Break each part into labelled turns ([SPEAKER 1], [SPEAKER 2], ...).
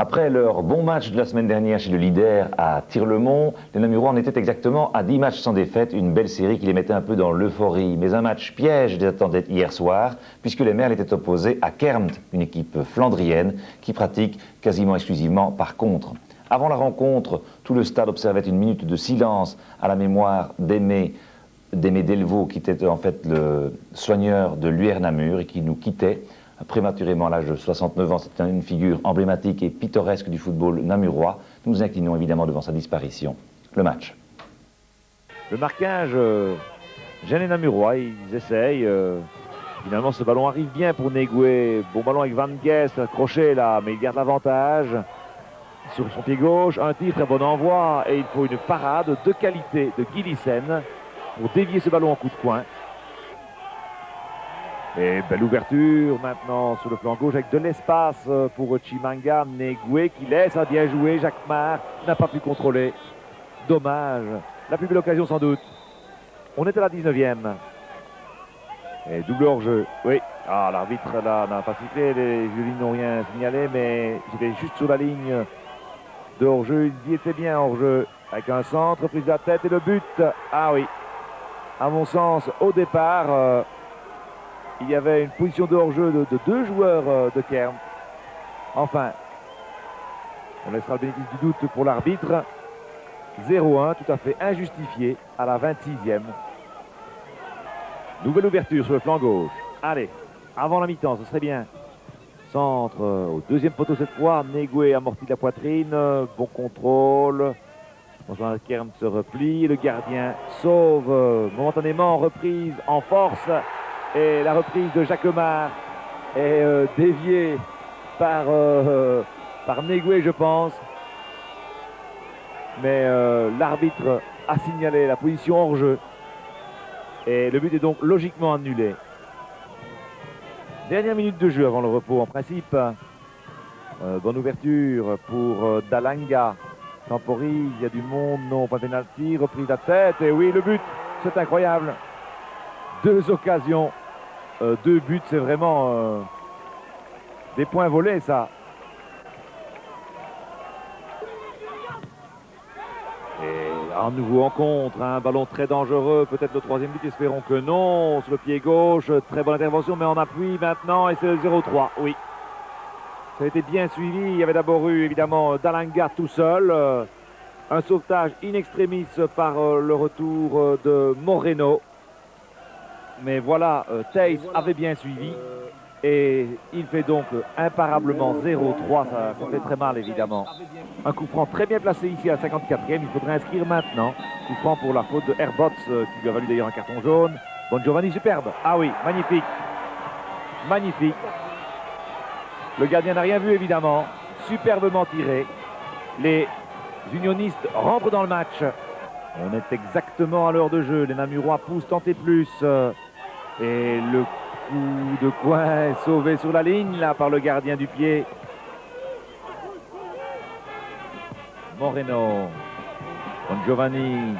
[SPEAKER 1] Après leur bon match de la semaine dernière chez le leader à Tirlemont, les Namurois en étaient exactement à 10 matchs sans défaite, une belle série qui les mettait un peu dans l'euphorie. Mais un match piège les attendait hier soir, puisque les Merles étaient opposés à Kermt, une équipe flandrienne qui pratique quasiment exclusivement par contre. Avant la rencontre, tout le stade observait une minute de silence à la mémoire d'Aimé Delvaux, qui était en fait le soigneur de l'UR Namur et qui nous quittait prématurément à l'âge de 69 ans. C'est une figure emblématique et pittoresque du football namurois. Nous nous inclinons évidemment devant sa disparition. Le match.
[SPEAKER 2] Le marquage gêne les Namurois, ils essayent. Finalement, ce ballon arrive bien pour Negoué. Bon ballon avec Van Guest, accroché là, mais il garde l'avantage. Sur son pied gauche, un tir, très bon envoi. Et il faut une parade de qualité de Gillissen pour dévier ce ballon en coup de coin. Et belle ouverture maintenant sur le flanc gauche avec de l'espace pour Chimanga. Negoué qui laisse, a bien joué. Jacques Marc n'a pas pu contrôler. Dommage. La plus belle occasion sans doute. On est à la 19e. Et double hors-jeu. Oui. Ah, l'arbitre là n'a pas sifflé. Les jurys n'ont rien signalé, mais il est juste sur la ligne de hors-jeu. Il y était bien hors-jeu. Avec un centre, prise de la tête et le but. Ah oui. À mon sens, au départ, il y avait une position de hors-jeu de deux joueurs de Kermt. Enfin, on laissera le bénéfice du doute pour l'arbitre. 0-1, tout à fait injustifié à la 26e. Nouvelle ouverture sur le flanc gauche. Allez, avant la mi-temps, ce serait bien. Centre au deuxième poteau cette fois. Negoué amorti de la poitrine. Bon contrôle. Kermt se replie. Le gardien sauve momentanément. Reprise en force. Et la reprise de Jacquemart est déviée par Negoué, je pense. Mais l'arbitre a signalé la position hors jeu. Et le but est donc logiquement annulé. Dernière minute de jeu avant le repos en principe. Bonne ouverture pour Dalanga. Temporise, il y a du monde, non, pas pénalty, reprise à tête. Et oui, le but, c'est incroyable. Deux occasions, deux buts, c'est vraiment des points volés, ça. Et à nouveau en contre, un ballon très dangereux, peut-être le troisième but, espérons que non. Sur le pied gauche, très bonne intervention, mais en appui maintenant, et c'est le 0-3, oui. Ça a été bien suivi, il y avait d'abord eu évidemment Dalanga tout seul. Un sauvetage in extremis par le retour de Moreno. Mais voilà, Theis avait bien suivi. Et il fait donc imparablement 0-3, ça fait très mal évidemment. Un coup franc très bien placé ici à la 54e, il faudrait inscrire maintenant. Coup franc pour la faute de Herbots, qui lui a valu d'ailleurs un carton jaune. Bon Giovanni, superbe. Ah oui, magnifique. Magnifique. Le gardien n'a rien vu évidemment. Superbement tiré. Les unionistes rentrent dans le match. On est exactement à l'heure de jeu. Les Namurois poussent tenter plus. Et le coup de coin sauvé sur la ligne là par le gardien du pied. Moreno. Bon Giovanni.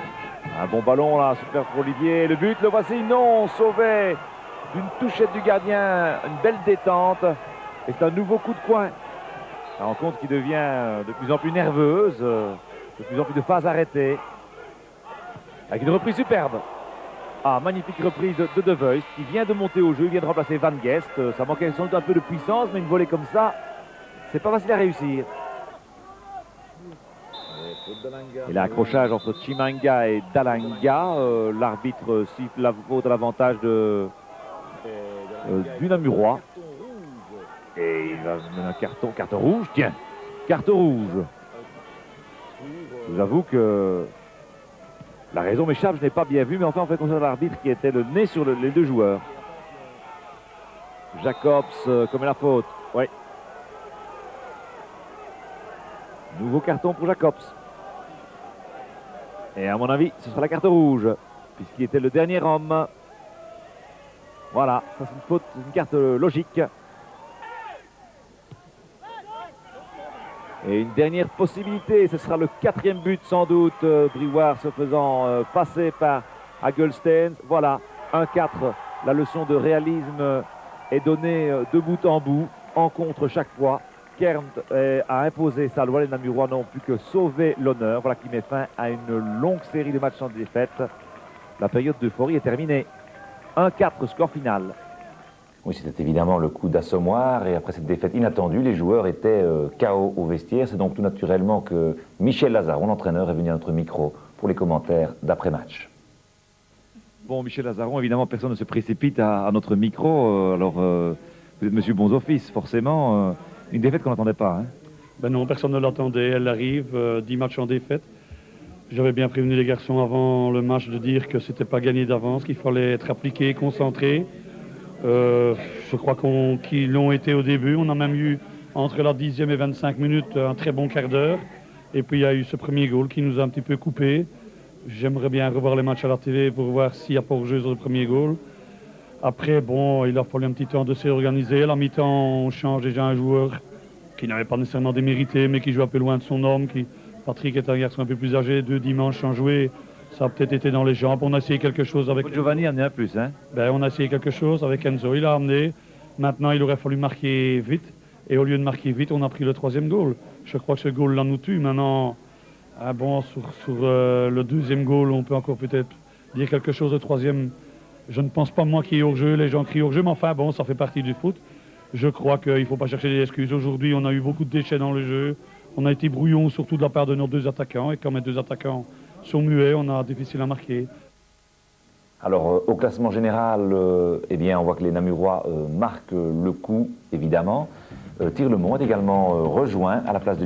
[SPEAKER 2] Un bon ballon là, super pour Olivier. Le but, le voici, non, sauvé d'une touchette du gardien. Une belle détente. Et c'est un nouveau coup de coin. La rencontre qui devient de plus en plus nerveuse, de plus en plus de phases arrêtées. Avec une reprise superbe. Ah, magnifique reprise de Voigt qui vient de monter au jeu, il vient de remplacer Van Guest. Ça manquait sans doute un peu de puissance, mais une volée comme ça, c'est pas facile à réussir. Et l'accrochage entre Chimanga et Dalanga. L'arbitre siffle la faute à l'avantage du Namurois. Et il va mettre un carton rouge, tiens, carte rouge. Je vous avoue que la raison m'échappe, je n'ai pas bien vu, mais enfin on fait confiance à l'arbitre qui était le nez sur les deux joueurs. Jacobs commet la faute, oui. Nouveau carton pour Jacobs. Et à mon avis, ce sera la carte rouge, puisqu'il était le dernier homme. Voilà, ça c'est une faute, une carte logique. Et une dernière possibilité, ce sera le 4e but sans doute. Briouard se faisant passer par Hagelstein. Voilà, 1-4. La leçon de réalisme est donnée de bout en bout, en contre chaque fois. Kern a imposé sa loi. Les Namurois n'ont plus que sauver l'honneur. Voilà qui met fin à une longue série de matchs sans défaite. La période d'euphorie est terminée. 1-4, score final.
[SPEAKER 1] Oui, c'était évidemment le coup d'assommoir et après cette défaite inattendue, les joueurs étaient KO au vestiaire. C'est donc tout naturellement que Michel Lazaron, l'entraîneur, est venu à notre micro pour les commentaires d'après-match. Bon, Michel Lazaron, évidemment, personne ne se précipite à notre micro. Vous êtes monsieur Bons Offices, forcément. Une défaite qu'on n'attendait pas. Hein.
[SPEAKER 3] Ben non, personne ne l'attendait. Elle arrive, 10 matchs en défaite. J'avais bien prévenu les garçons avant le match de dire que c'était pas gagné d'avance, qu'il fallait être appliqué, concentré. Je crois qu'ils l'ont été au début. On a même eu, entre la 10e et 25 minutes, un très bon quart d'heure. Et puis il y a eu ce premier goal qui nous a un petit peu coupé. J'aimerais bien revoir les matchs à la TV pour voir s'il n'y a pas hors-jeu sur le premier goal. Après, bon, il a fallu un petit temps de se réorganiser. À la mi-temps, on change déjà un joueur qui n'avait pas nécessairement démérité, mais qui joue un peu loin de son homme. Patrick est un garçon un peu plus âgé, 2 dimanches sans jouer. Ça a peut-être été dans les jambes. On a essayé quelque chose avec...
[SPEAKER 1] Giovanni en est un plus, hein?
[SPEAKER 3] Ben, on a essayé quelque chose avec Enzo. Il a amené. Maintenant, il aurait fallu marquer vite. Et au lieu de marquer vite, on a pris le 3e goal. Je crois que ce goal-là nous tue. Maintenant, bon, sur le 2e goal, on peut encore peut-être dire quelque chose. Le 3e, je ne pense pas, moi, qu'il y ait hors-jeu. Les gens crient hors-jeu, mais enfin, bon, ça fait partie du foot. Je crois qu'il ne faut pas chercher des excuses. Aujourd'hui, on a eu beaucoup de déchets dans le jeu. On a été brouillon, surtout de la part de nos 2 attaquants. Et quand mes 2 attaquants sont muets, on a difficile à marquer.
[SPEAKER 1] Alors, au classement général, eh bien, on voit que les Namurois marquent le coup, évidemment. Tirlemont est également rejoint à la place de